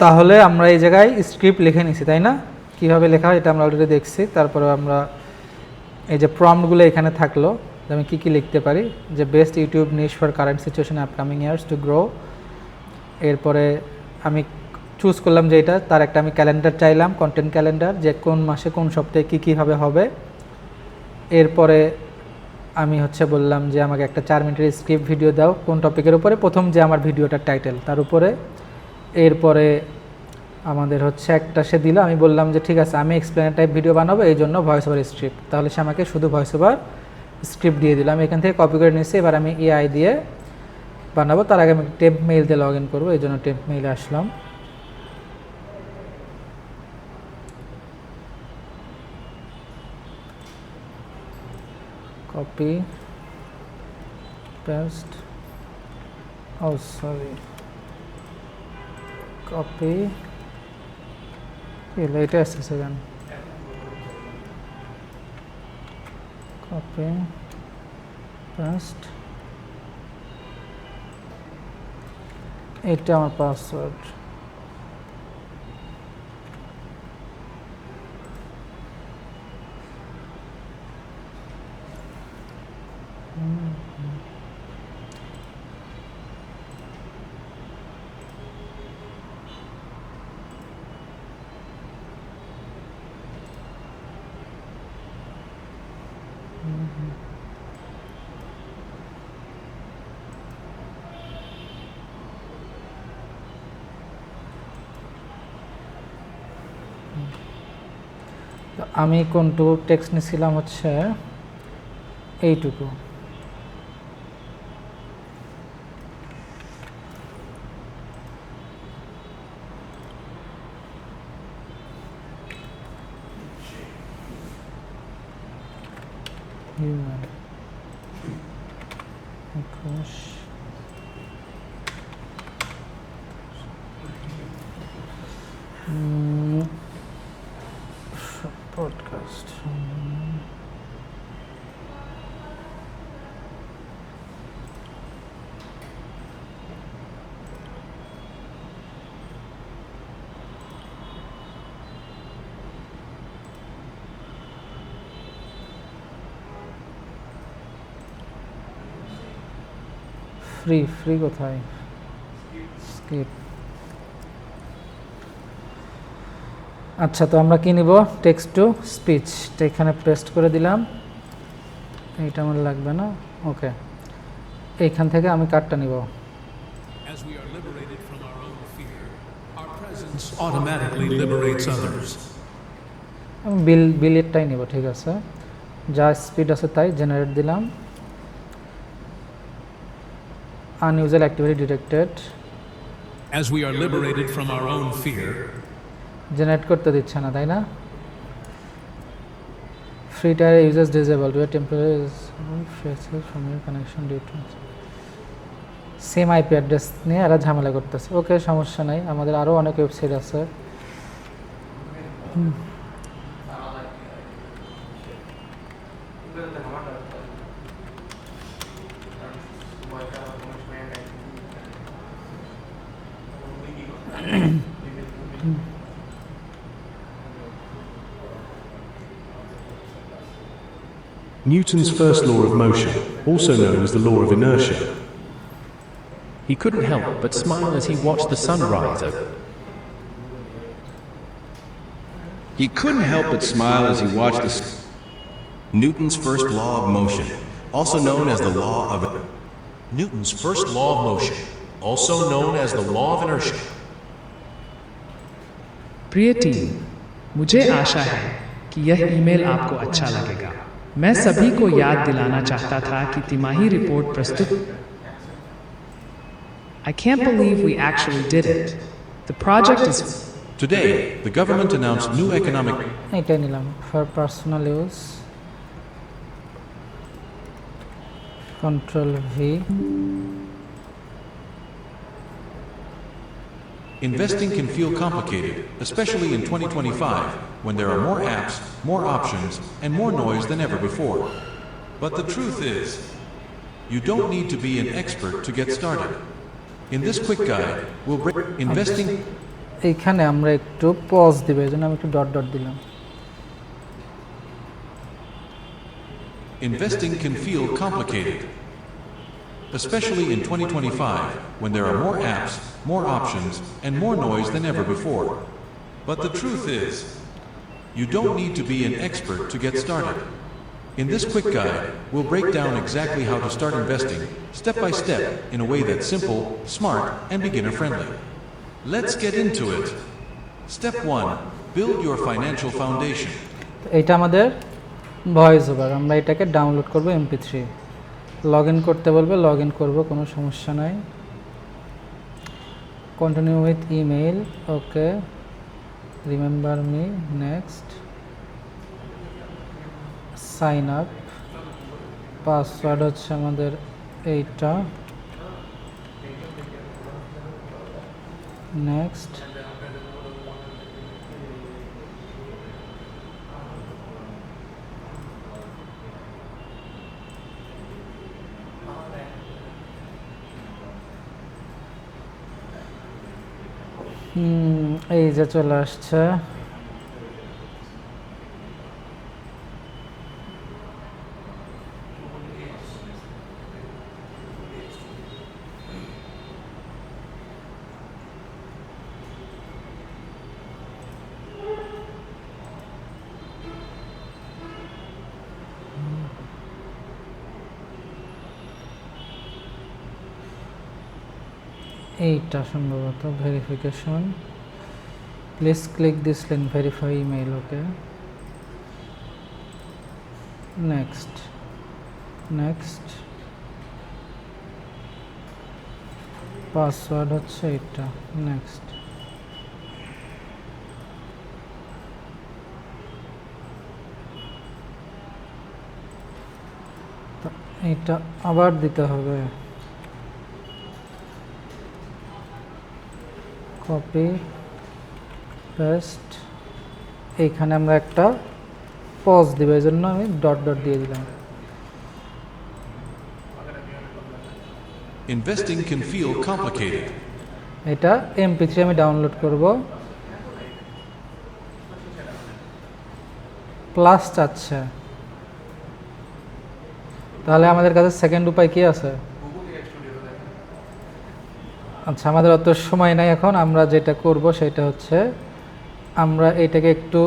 তাহলে আমরা এই জায়গায় স্ক্রিপ্ট লিখে নিছি, তাই না? কীভাবে লেখা হয় এটা আমরা অলরেডি দেখছি। তারপরে আমরা এই যে প্রম্পটগুলো এখানে থাকলো, আমি কী কী লিখতে পারি, যে best YouTube niche for current situation upcoming years to grow. এরপরে আমি চুজ করলাম যে এটা, তার একটা আমি ক্যালেন্ডার চাইলাম, কন্টেন্ট ক্যালেন্ডার, যে কোন মাসে কোন সপ্তাহে কী কীভাবে হবে। এরপরে আমি বললাম যে আমাকে একটা 4 মিনিটের স্ক্রিপ্ট ভিডিও দাও কোন টপিকের উপরে, প্রথম যে আমার ভিডিওটার টাইটেল তার উপরে। এরপরে আমাদের একটা সে দিল, আমি বললাম যে ঠিক আছে আমি এক্সপ্লেনার টাইপ ভিডিও বানাবো, এই জন্য ভয়েস ওভার স্ক্রিপ্ট। তাহলে সে আমাকে শুধু ভয়েস ওভার স্ক্রিপ্ট দিয়ে দিল। আমি এখান থেকে কপি করে নিয়েছি, এবার আমি এআই দিয়ে বানাবো। তার আগে আমি টেম্প মেইল দিয়ে লগ ইন করবো, এই জন্য টেম্প মেইলে আসলাম। কপি পেস্ট, ও সরি, কপি, এটা আসতেছে কেন, কপি পেস্ট, এটা আমার পাসওয়ার্ড। আমি কোনটুকু টেক্সট নিয়েছিলাম এইটুকু। Human 21 podcast. ফ্রি কোথায়, স্কিপ। আচ্ছা, তো আমরা কি নিব, টেক্সট টু স্পিচ, এখানে পেস্ট করে দিলাম। এইটা আমার লাগবে না, ওকে। এইখান থেকে আমি কার্ডটা নিব। আমি বিলেটটাই নিব, ঠিক আছে। যা স্পিড আছে তাই জেনারেট দিলাম। Unusual activity detected. As we are liberated from our own fear, generate করতে দিচ্ছে না, তাই না? Free tier uses disable to temporary faces from your connection due to same IP address নিয়ে এরা ঝামেলা করতেছে। ওকে, সমস্যা নাই, আমাদের আরও অনেক ওয়েবসাইট আছে। Newton's first law of motion, also known as the law of inertia. He couldn't help but smile as he watched the sun rise over. He couldn't help but smile as he watched Newton's first law of motion, also known as the law of Newton's first law of motion, also known as the law of inertia. प्रिय team, मुझे आशा है कि यह email आपको अच्छा लगेगा। मैं सभी को याद दिलाना चाहता था कि तिमाही रिपोर्ट प्रस्तुत। I can't believe we actually did it. The project is. Today, the government announced new economic. এটা নিলাম for personal use. Control V. Investing can feel complicated, especially in 2025, when there are more apps, more options, and more noise than ever before. But the truth is, you don't need to be an expert to get started. In this quick guide, we'll break investing. এইখানে আমরা একটু pause দিব, এই জন্য আমি একটু dot dot দিলাম। Investing can feel complicated, especially in 2025 when there are more apps, more options, and more noise than ever before. But the truth is, you don't need to be an expert to get started. In this quick guide, we'll break down exactly how to start investing, step by step, in a way that's simple, smart, and beginner-friendly. Let's get into it. Step 1. Build your financial foundation. এইটা আমাদের voice over, আমরা এটাকে download করব MP3। Log in করতে বলবে, log in করবো, কোনো সমস্যা নাই। Continue with email, okay. Remember me, next. Sign up, password হচ্ছে আমাদের এইটা, নেক্সট। এই যে চলে আসছে। এইটা সম্ভবত verification. Please click this link, verify email, okay. Next, next. Password হচ্ছে এটা, নেক্সট। এটা আবার দিতে হবে। কপি পেস্ট, এইখানে আমরা একটা পজ দিব, এই জন্য আমি ডট ডট দিয়ে দিলাম। Investing can feel complicated. এটা MP3 আমি ডাউনলোড করব। প্লাস চাচ্ছে, তাহলে আমাদের কাছে সেকেন্ড উপায় কি আছে? আচ্ছা, আমাদের অত সময় নাই এখন। আমরা যেটা করব সেটা হচ্ছে আমরা এইটাকে একটু